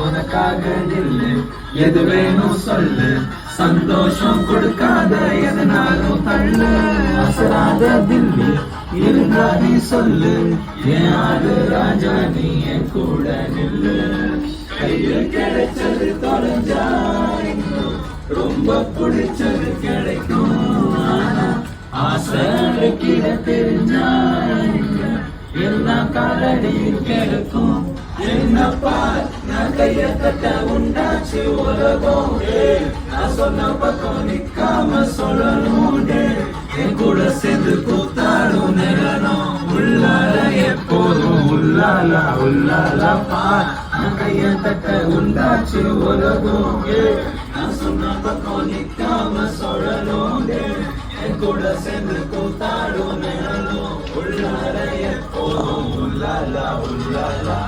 உனக்காக நில்லு, எது வேணும் சொல்லு, சந்தோஷம் கொடுக்காத எதனாலும் தள்ளு. அசராத தில்லு இருந்தா நீ சொல்லு, என் ஆடு ராஜா நீ என் கூட நில்லு. கையில் கிடைச்சது தொலைஞ்சா இன்னும் ரொம்ப பிடிச்சது கிடைக்கும். ஆனா ஆசை கீழே தெரிஞ்சா எல்லா காலடியில் கிடைக்கும். என்னப்பா நான் கைய தட்ட உண்டாச்சு உலகம். நான் சொன்ன பக்கம் நிக்காம சொல்லணும். என் கூட சேர்ந்து கூத்தாடும் நிலனும் உள்ளால எப்போதும் உள்ளாலா உள்ளாலா பார். நான் கைய தட்ட உண்டாச்சு உலகம். நான் சொன்ன பக்கம் நிக்காம சொல்லணும். என் கூட சேர்ந்து கூத்தாடும் நிலனும் உள்ளால எப்போதும் உள்ளாலா உள்ளாலா.